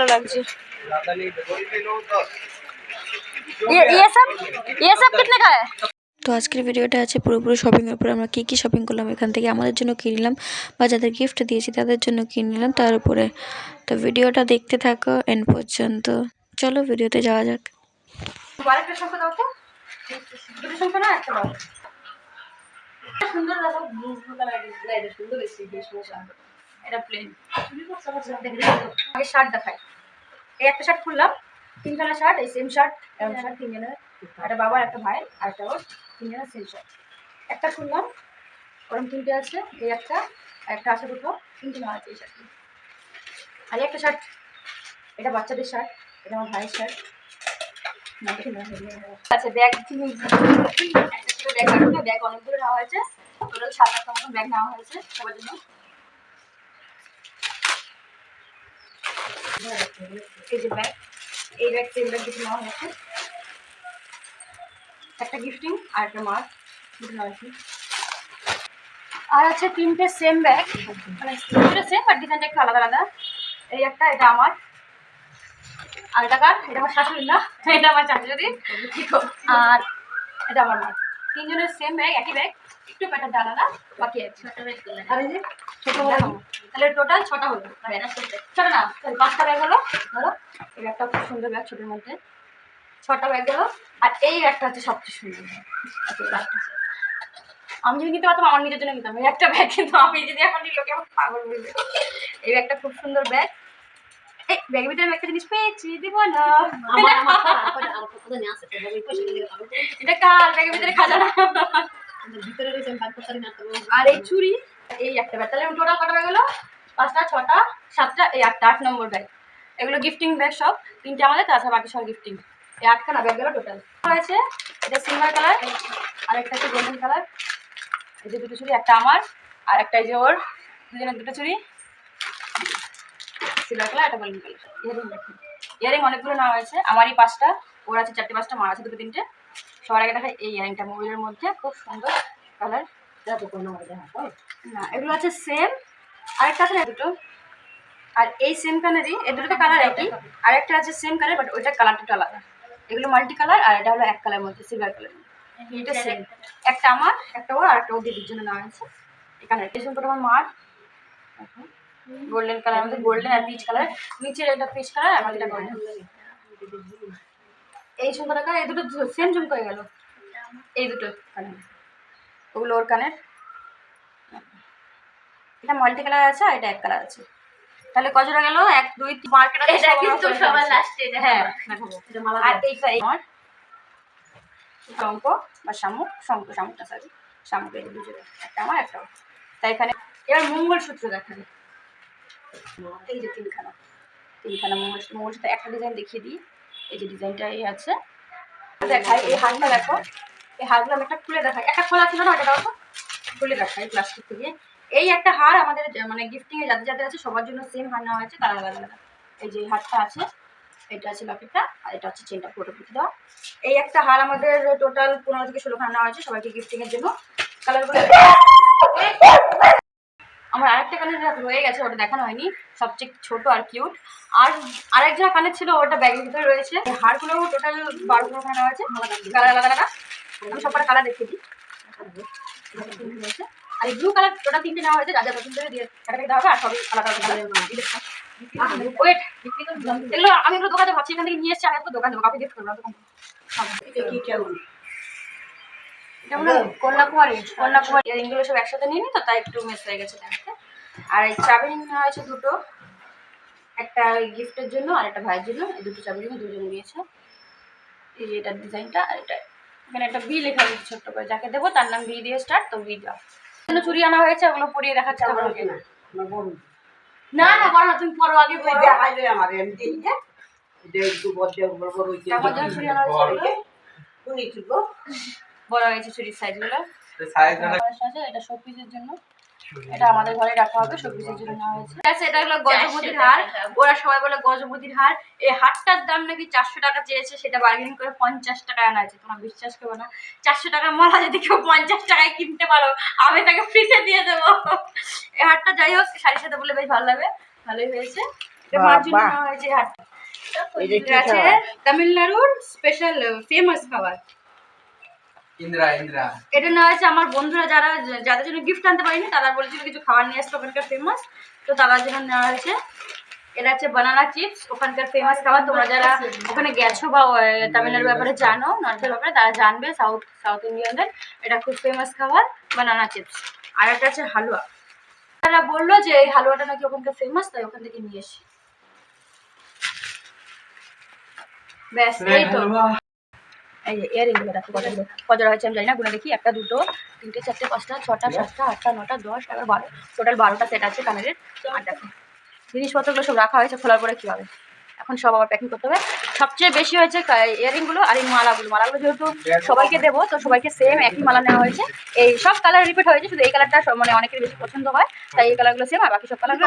ভালো লাগছে। ये सब कितने का है? তো আজকের ভিডিওটা আছে পুরোপুরি শপিংয়ের উপরে। আমরা কী কী শপিং করলাম এখান থেকে, আমাদের জন্য কিনে নিলাম বা যাদের গিফট দিয়েছি তাদের জন্য কিনে নিলাম তার উপরে। তো ভিডিওটা দেখতে থাকো এন্ড পর্যন্ত। চলো ভিডিওতে যাওয়া যাক। আরেকটা সংখ্যা দাও তো, দুটো সংখ্যা না একটা দাও। সুন্দর দেখো, ব্লু ব্লু কালার, এটা সুন্দর দেখছি, বেশ মজা। এটা প্লেন। আগে শার্ট দেখাই। এই একটা শার্ট খুললাম, তিনখানা শার্ট, এই সেম শার্ট, এরকম শার্ট তিনজনের, একটা বাবার একটা ভাই আর একটা ওর, তিনজনের সেম শার্ট। একটা খুললাম, ওরকম তিনটে আছে, এই একটা একটা আছে, দুটো তিনটে নেওয়া আছে এই শার্ট। আর একটা শার্ট, এটা বাচ্চাদের শার্ট, এটা আমার ভাইয়ের শার্ট। আচ্ছা ব্যাগ, একটা ছোটো ব্যাগ রাখবে, ব্যাগ অনেকগুলো নেওয়া হয়েছে, টোটাল 7-8টা মতন ব্যাগ নেওয়া হয়েছে সবার জন্য। এই যে ব্যাগ, এই ব্যাগ সেম ব্যাগ দুটো নেওয়া হয়েছে, একটা গিফটিং আর একটা মার্ক দুটো নেওয়া হয়েছে। আর আছে তিনটে সেম ব্যাগ, মানে দুটো সেম বাট ডিজাইনটা একটু আলাদা আলাদা। এই একটা, এটা আমার, আর এটা কার, এটা আমার শাশুড়ি না, এটা আমার শাশুড়ি, আর এটা আমার মা। তিনজনের সেম ব্যাগ, একই ব্যাগ, একটু প্যাটার্নটা আলাদা, বাকি আছে। আর এই যে ছোট বড়, তাহলে টোটাল 6টা হলো। ছোট না, 5টা ব্যাগ হলো। ধরো এই একটা খুব সুন্দর ব্যাগ, ছোটোর মধ্যে 6টা ব্যাগ গেলো। আর এই একটা হচ্ছে সবচেয়ে সুন্দর ব্যাগ। আমি যদি নিতে পারতাম আমার নিজের জন্য নিতাম এই একটা ব্যাগ, কিন্তু আমি যদি এখন নিই লোকে আমার পাগল বলবে। এই ব্যাগটা খুব সুন্দর ব্যাগ। এই ব্যাগের ভিতরে আমি একটা জিনিস পেয়েছি, দিব না এটা কার ব্যাগের ভিতরে খাজানা। আর এই চুড়ি, এই একটা ব্যাগ। তাহলে টোটাল কটা ব্যাগ হলো? 5টা, 6টা, 7টা, এই 8টা, 8 নম্বর ব্যাগ। এগুলো গিফটিং ব্যাগ সব, 3টে আমাদের, তাছাড়া বাকি সব গিফটিং। এই 8খানা ব্যাগ গেলো টোটাল হয়েছে। এটা সিলভার কালার, আর একটা হচ্ছে গোল্ডেন কালার। এই যে দুটো চুড়ি, একটা আমার আর একটা এই যে ওর, দুজনের দুটো চুড়ি, সিলভার কালার, একটা গোল্ডেন কালার। ইয়ারিং অনেকগুলো নেওয়া হয়েছে, আমারই 5টা, ওর আছে 4টে 5টা, মার আছে 2 3টে। সবার আগে দেখাই এই ইয়ারিংটা, মোবাইলের মধ্যে খুব সুন্দর কালার। না এগুলো আছে সেম, আরেকটা আছে না দুটো, আর এই সেম কালারই, এই দুটো কালার একই, আর একটা আছে সেম কালার বাট ওইটা কালারটা একটু আলাদা। এগুলো মাল্টি কালার, আর এটা হলো এক কালার মধ্যে, সিলভার কালার। এটা সেম, একটা আমার, একটা ওর, আর একটা ওর দিদির জন্য নেওয়া হয়েছে। এখানে টেশন করে আমার মার গোল্ডেন কালার, আমাদের গোল্ডেন আর পিচ কালার, নিচের এটা পিচ কালার, আর এটা গোল্ডেন। এই ঝুমকো টাকা, এই দুটো সেম ঝুমকো হয়ে গেল, এই দুটো কানের, ওগুলো ওর কানের। এটা মাল্টি কালার আছে আর এটা এক কালার আছে। তাহলে কজোড়া গেল? 1 2 3 মার্কেট আছে, এটা কিন্তু সবার লাস্টে। হ্যাঁ এটা মালা। আর এইটা আমার শঙ্খ বা শামুক, শঙ্খ শামুকটা, সরি শামুক, এই দুটো একটা আমার একটা। তাই এখানে এবার মঙ্গলসূত্র দেখাবে, এই যে তিনখানা মঙ্গলসূত্র। একটা ডিজাইন দেখিয়ে দিই, এই যে ডিজাইনটা এই আছে দেখাই। এই হারটা দেখো, এই হারগুলো আমি একটা খুলে দেখাই, একটা খোলা ছিল না, ওটা দাও তো, খুলে দেখাই প্লাস্টিক থেকে। এই একটা হার আমাদের মানে গিফটিংয়ে যাদের যাদের আছে সবার জন্য সেম হার নেওয়া হয়েছে, তারা আলাদা আলাদা। এই যে হারটা আছে, এটা আছে লকেটটা, আর এটা হচ্ছে চেনটা, পুরোটা পুঁতে দেওয়া। এই একটা হার আমাদের টোটাল 15 থেকে 16খানা নেওয়া হয়েছে সবাইকে গিফটিংয়ের জন্য। কালারগুলো আমার আরেকটা কানের রয়ে গেছে, ওটা দেখানো হয়নি, সবচেয়ে ছোট আর কিউট। আর আরেকটা কানের ছিল, ওটা ব্যাগের ভিতরে রয়েছে। হারগুলো টোটাল 12খানা নেওয়া হয়েছে, কালার আলাদা আলাদা। আমি সবার কালার দেখিয়ে দিই। আর এই ব্লু কালার টোটাল 3টে নেওয়া হয়েছে, যা যা পছন্দ দিয়ে কাটাকাটি দেওয়া হবে, আর সবই আলাদা আলাদা কালার। ওয়েট, এগুলো আমি এগুলো দোকানে ভাবছি এখান থেকে নিয়ে এসেছি, আমি এত দোকান দেবো, কাউকে গিফট করবো দোকান। কন্যাকুমারী ইয়ারিংগুলো সব একসাথে নিয়ে নিই তো, তাই একটু মিস হয়ে গেছে দেখতে। আর এই চাবি নেওয়া হয়েছে দুটো, একটা গিফটের জন্য আর একটা ভাইয়ের জন্য। এই দুটো চাবি দুজন নিয়েছে। এই যে এটার ডিজাইনটা, আর এটা এখানে একটা বি লেখা হয়েছে ছোট্ট করে, যাকে দেবো তার নাম বি দিয়ে স্টার্ট, তো বি দাও। চুরি আনা হয়েছে, ওগুলো পরিয়ে দেখাচ্ছে আমাকে। না না বড় না, তুমি পরো আগে, বই দেখাইলে আমার এমনি একটু বড় বড় বড় হইছে। আমার জন্য চুরি আনা হয়েছে, কোনি চুরবো বড় হয়েছে চুরির সাইজগুলো। এটা শোপিসের জন্য, এটা আমাদের ঘরে রাখা হবে, শোপিসের জন্য নেওয়া হয়েছে। আচ্ছা এটা হলো গজমতির হার, ওরা সবাই বলে গজমতির হার। এই হারটার দাম নাকি 400 টাকা চেয়েছে, সেটা বার্গেনিং করে 50 টাকায় আনা হয়েছে। তোমরা বিশ্বাস করবে না, 400 টাকার মালা যদি কেউ 50 টাকায় কিনতে পারো, আমি তাকে ফ্রিতে দিয়ে দেবো। এই হারটা যাই হোক শাড়ির সাথে বলে বেশ ভালো লাগবে, ভালোই হয়েছে। এটা মার জন্য নেওয়া হয়েছে হাটটা। এটা আছে তামিলনাড়ুর স্পেশাল ফেমাস খাবার ইন্দ্রা ইন্দ্রা। এটা নেওয়া হয়েছে আমার বন্ধুরা যাদের জন্য গিফট আনতে পারিনি, তারা বলেছিল কিছু খাবার নিয়ে আসতে, ওখানকার ফেমাস, তো তাদের জন্য নেওয়া হয়েছে। এটা হচ্ছে বানানা চিপস, ওখানকার ফেমাস খাবার। তোমরা যারা ওখানে গেছো বা তামিলনাড়ুর ব্যাপারে জানো, নর্থের ব্যাপারে, তারা জানবে। সাউথ ইন্ডিয়ানদের এটা খুব ফেমাস খাবার, বানানা চিপস। আর একটা আছে হালুয়া। তারা বললো যে এই হালুয়াটা নাকি ওখানকার ফেমাস, তাই ওখান থেকে নিয়ে এসি। ব্যাস, এই তো। এই যে ইয়ারিংগুলো দেখো কতটা হয়েছে আমি জানি না, গুনে দেখি। 1 2 3 4 5 6 7 8 9 10 11 12, টোটাল 12টা সেট আছে কালারের। আর দেখো জিনিসপত্রগুলো সব রাখা হয়েছে, খোলার পরে কী হবে, এখন সব আবার প্যাকিং করতে হবে। সবচেয়ে বেশি হয়েছে ইয়ারিংগুলো আর এই মালাগুলো যেহেতু সবাইকে দেবো, তো সবাইকে সেম একই মালা নেওয়া হয়েছে। এই সব কালার রিপিট হয়েছে, শুধু এই কালারটা মানে অনেকের বেশি পছন্দ হয়, তাই এই কালারগুলো সেম, আর বাকি সব কালারগুলো